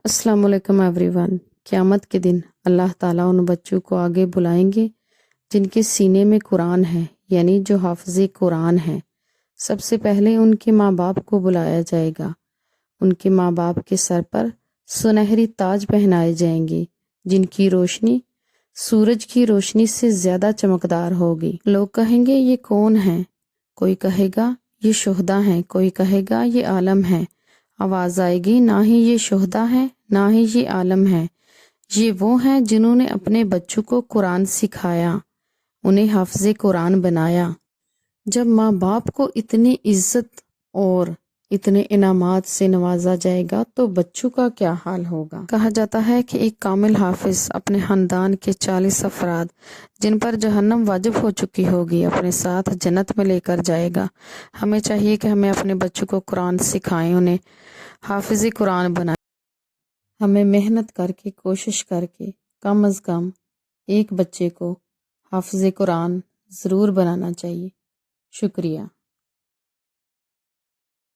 السلام علیکم every one. قیامت کے دن اللہ تعالیٰ ان بچوں کو آگے بلائیں گے جن کے سینے میں قرآن ہے، یعنی جو حافظ قرآن ہیں۔ سب سے پہلے ان کے ماں باپ کو بلایا جائے گا۔ ان کے ماں باپ کے سر پر سنہری تاج پہنائے جائیں گے جن کی روشنی سورج کی روشنی سے زیادہ چمکدار ہوگی۔ لوگ کہیں گے یہ کون ہیں؟ کوئی کہے گا یہ شہداء ہیں، کوئی کہے گا یہ عالم ہیں۔ آواز آئے گی نہ ہی یہ شہداء ہیں نہ ہی یہ عالم ہیں، یہ وہ ہیں جنہوں نے اپنے بچوں کو قرآن سکھایا، انہیں حافظ قرآن بنایا۔ جب ماں باپ کو اتنی عزت اور اتنے انعامات سے نوازا جائے گا تو بچوں کا کیا حال ہوگا؟ کہا جاتا ہے کہ ایک کامل حافظ اپنے خاندان کے 40 افراد جن پر جہنم واجب ہو چکی ہوگی اپنے ساتھ جنت میں لے کر جائے گا۔ ہمیں چاہیے کہ ہمیں اپنے بچوں کو قرآن سکھائیں، انہیں حافظ قرآن بنائیں۔ ہمیں محنت کر کے، کوشش کر کے کم از کم ایک بچے کو حافظ قرآن ضرور بنانا چاہیے۔ شکریہ۔